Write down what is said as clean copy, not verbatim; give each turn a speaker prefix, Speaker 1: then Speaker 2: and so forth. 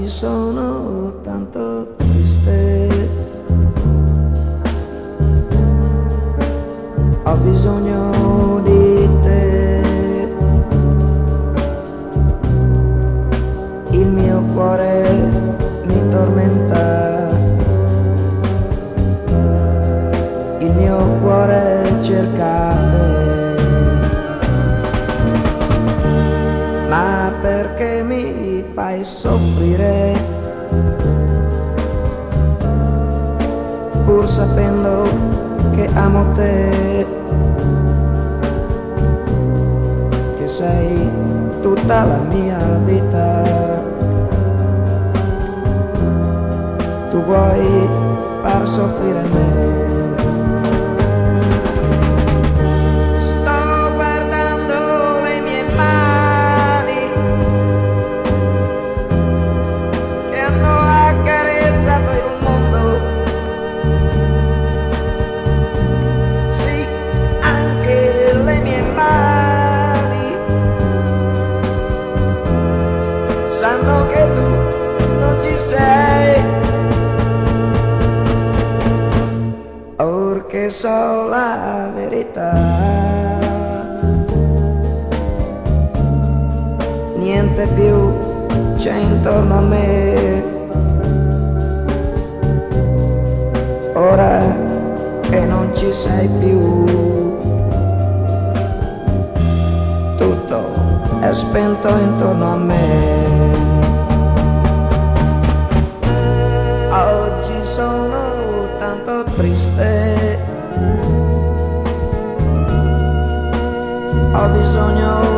Speaker 1: Oggi sono tanto triste, ho bisogno di te, il mio cuore mi tormenta, il mio cuore cerca te, ma perché mi fai soffrire, pur sapendo che amo te, che sei tutta la mia vita. Tu vuoi far soffrire me. Sto guardando le mie mani che hanno accarezzato il mondo. Sì, anche le mie mani sanno che tu non ci sei. Perché so la verità, niente più c'è intorno a me, ora che non ci sei più, tutto è spento intorno a me. Oggi sono tanto triste, ho bisogno